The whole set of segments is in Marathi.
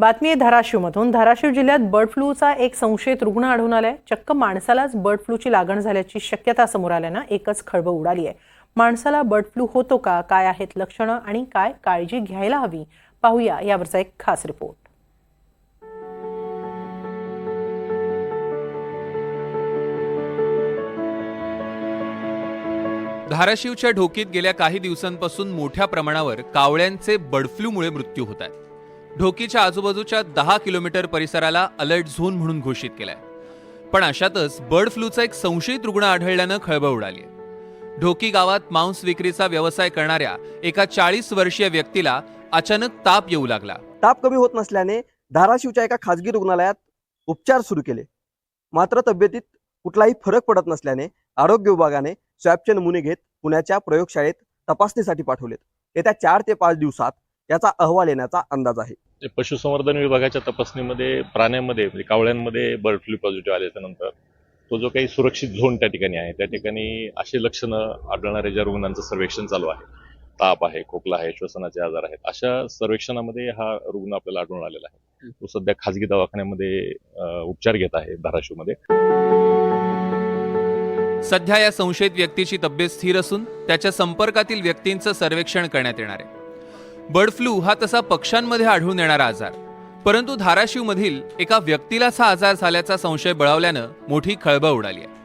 बातमी आहे धाराशिवमधून। धाराशिव जिल्ह्यात बर्ड फ्लूचा एक संशयित रुग्ण आढळून आलाय। चक्क माणसालाच बर्ड फ्लूची लागण झाल्याची शक्यता समोर आल्यानं एकच खळबळ उडाली आहे। माणसाला बर्ड फ्लू होतो का, काय आहेत लक्षणं आणि काय काळजी घ्यायला हवी, पाहूया यावरचा एक खास रिपोर्ट। धाराशिवच्या ढोकीत गेल्या काही दिवसांपासून मोठ्या प्रमाणावर कावळ्यांचे बर्ड फ्लूमुळे मृत्यू होत आहेत। ढोकीच्या आजूबाजूच्या 10 किलोमीटर परिसराला अलर्ट झोन म्हणून घोषित केलाय। पण अशातच बर्ड फ्लूचा एक संशयित रुग्ण आढळल्यानं खळबळ उडाली आहे। ढोकी गावात मांस विक्रीचा व्यवसाय करणाऱ्या एका 40 वर्षीय व्यक्तीला अचानक ताप येऊ लागला। ताप कमी होत नसल्याने धाराशिवच्या एका खासगी रुग्णालयात उपचार सुरू केले, मात्र तब्येतीत कुठलाही फरक पडत नसल्याने आरोग्य विभागाने स्वॅबचे नमुने घेत पुण्याच्या प्रयोगशाळेत तपासणीसाठी पाठवलेत। येत्या 4 ते 5 दिवसात याचा अहवाल येण्याचा अंदाज आहे। पशुसंवर्धन विभागाच्या तपासणीमध्ये प्राण्यांमध्ये म्हणजे कावळ्यांमध्ये बर्ड फ्लू पॉझिटिव्ह आल्याच्या नंतर तो जो काही सुरक्षित झोन त्या ठिकाणी आहे, त्या ठिकाणी असे लक्षणं आढळणाऱ्या ज्या रुग्णांचं सर्वेक्षण चालू आहे, ताप आहे, खोकला आहे, श्वसनाचे आजार आहेत, अशा सर्वेक्षणामध्ये हा रुग्ण आपल्याला आढळून आलेला आहे। तो सध्या खाजगी दवाखान्यामध्ये उपचार घेत आहे धाराशिवमध्ये। सध्या या संशयित व्यक्तीची तब्येत स्थिर असून त्याच्या संपर्कातील व्यक्तींचं सर्वेक्षण करण्यात येणार आहे। बर्ड फ्लू हा तसा पक्ष्यांमध्ये आढळून येणारा आजार, परंतु धाराशिवमधील एका व्यक्तीलाच हा आजार झाल्याचा संशय बळावल्यानं मोठी खळबळ उडाली आहे।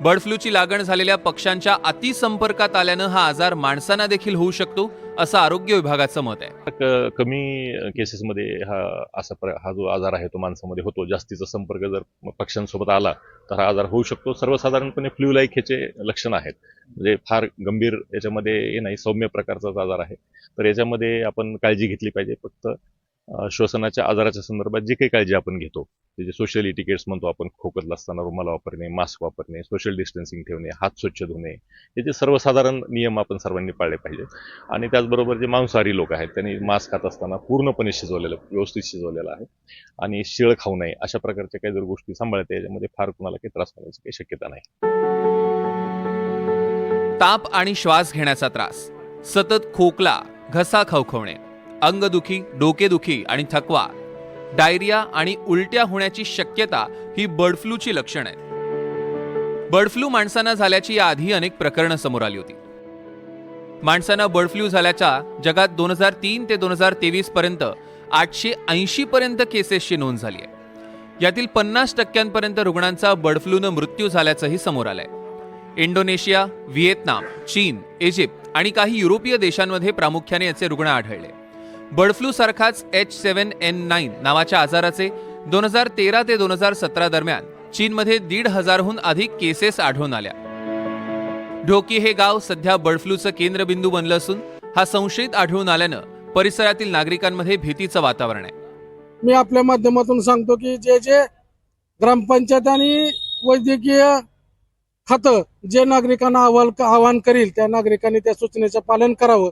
बर्ड फ्लूची लागण झालेल्या पक्ष्यांच्या अतिसंपर्कात आल्यानं हा आजार माणसांना देखील होऊ शकतो, असं आरोग्य विभागाचं मत आहे। कमी केसेसमध्ये हा जो आजार आहे तो माणसामध्ये होतो। जास्तीचा संपर्क जर पक्ष्यांसोबत आला तर हा आजार होऊ शकतो। सर्वसाधारणपणे फ्लू लाईक ह्याचे लक्षण आहेत, म्हणजे फार गंभीर याच्यामध्ये हे नाही, सौम्य प्रकारचा आजार आहे। तर याच्यामध्ये आपण काळजी घेतली पाहिजे। फक्त श्वसनाच्या आजाराच्या संदर्भात जी काही काळजी आपण घेतो, जे सोशल इटिकेट्स म्हणतो आपण, खोकत असताना रुमाल वापरणे, मास्क वापरणे, सोशल डिस्टन्सिंग ठेवणे, हात स्वच्छ धुणे, हे जे सर्वसाधारण नियम आपण सर्वांनी पाळले पाहिजे। आणि त्याचबरोबर जे मांसाहारी लोक आहेत त्यांनी मांस खात असताना पूर्णपणे व्यवस्थित शिजवलेलं आहे आणि शिळ खाऊ नये, अशा प्रकारच्या काही जर गोष्टी सांभाळते याच्यामध्ये फार कुणाला काही त्रास होण्याची काही शक्यता नाही। ताप आणि श्वास घेण्याचा त्रास, सतत खोकला, घसा खवखवणे, अंगदुखी, डोकेदुखी आणि थकवा, डायरिया आणि उलट्या होण्याची शक्यता ही बर्ड फ्लूची लक्षणं आहेत। बर्ड फ्लू माणसांना झाल्याची याआधी अनेक प्रकरणं समोर आली होती। माणसांना बर्ड फ्लू झाल्याच्या जगात 2003 ते 2023 पर्यंत 880 पर्यंत केसेसची नोंद झाली आहे। यातील 50% पर्यंत रुग्णांचा बर्ड फ्लूनं मृत्यू झाल्याचंही समोर आलंय। इंडोनेशिया, व्हिएतनाम, चीन, इजिप्त आणि काही युरोपीय देशांमध्ये प्रामुख्याने याचे रुग्ण आढळले। बर्ड फ्लू सारखाच H7N9 नावाच्या आजाराचे 2013 ते 2017 दरम्यान चीनमध्ये 1,500हून अधिक केसेस आढळून आल्या। ढोकी हे गाव सध्या बर्ड फ्लूचं केंद्रबिंदू बनलं असून हा संशयित आढळून आल्यानं परिसरातील नागरिकांमध्ये भीतीचं वातावरण आहे। मी आपल्या माध्यमातून सांगतो की जे ग्रामपंचायत आणि वैद्यकीय खातं जे नागरिकांना आवाहन करील त्या नागरिकांनी त्या सूचनेचं पालन करावं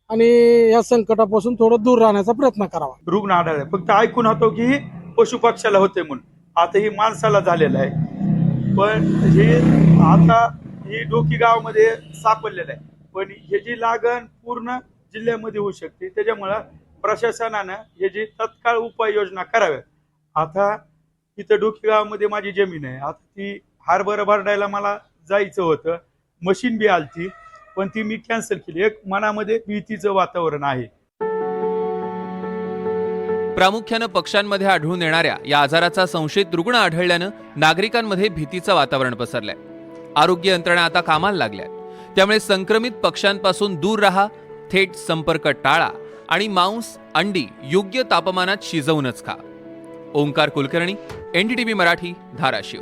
आणि या संकटापासून थोडं दूर राहण्याचा प्रयत्न करावा। रुग्ण आढळले, फक्त ऐकून होतो की पशु पक्ष्याला होते म्हणून, आता ही माणसाला झालेलं आहे। पण हे आता ही ढोकी गावामध्ये सापडलेलं आहे, पण ह्याची लागण पूर्ण जिल्ह्यामध्ये होऊ शकते। त्याच्यामुळं प्रशासनानं ह्याची तत्काळ उपाययोजना कराव्यात। आता इथं ढोकी गावामध्ये माझी जमीन आहे, आता ती हारभर भरडायला मला जायचं होतं, मशीन बी आलती पण ती मी कॅन्सल केली। एक मनामध्ये भीतीचं वातावरण आहे। प्रामुख्यानं पक्ष्यांमध्ये आढळून येणाऱ्या या आजाराचा संशयित रुग्ण आढळल्यानं नागरिकांमध्ये भीतीचं वातावरण पसरलंय। आरोग्य यंत्रणा आता कामाला लागल्यात, त्यामुळे संक्रमित पक्ष्यांपासून दूर राहा, थेट संपर्क टाळा आणि मांस, अंडी योग्य तापमानात शिजवूनच खा। ओंकार कुलकर्णी, NDTV मराठी, धाराशिव।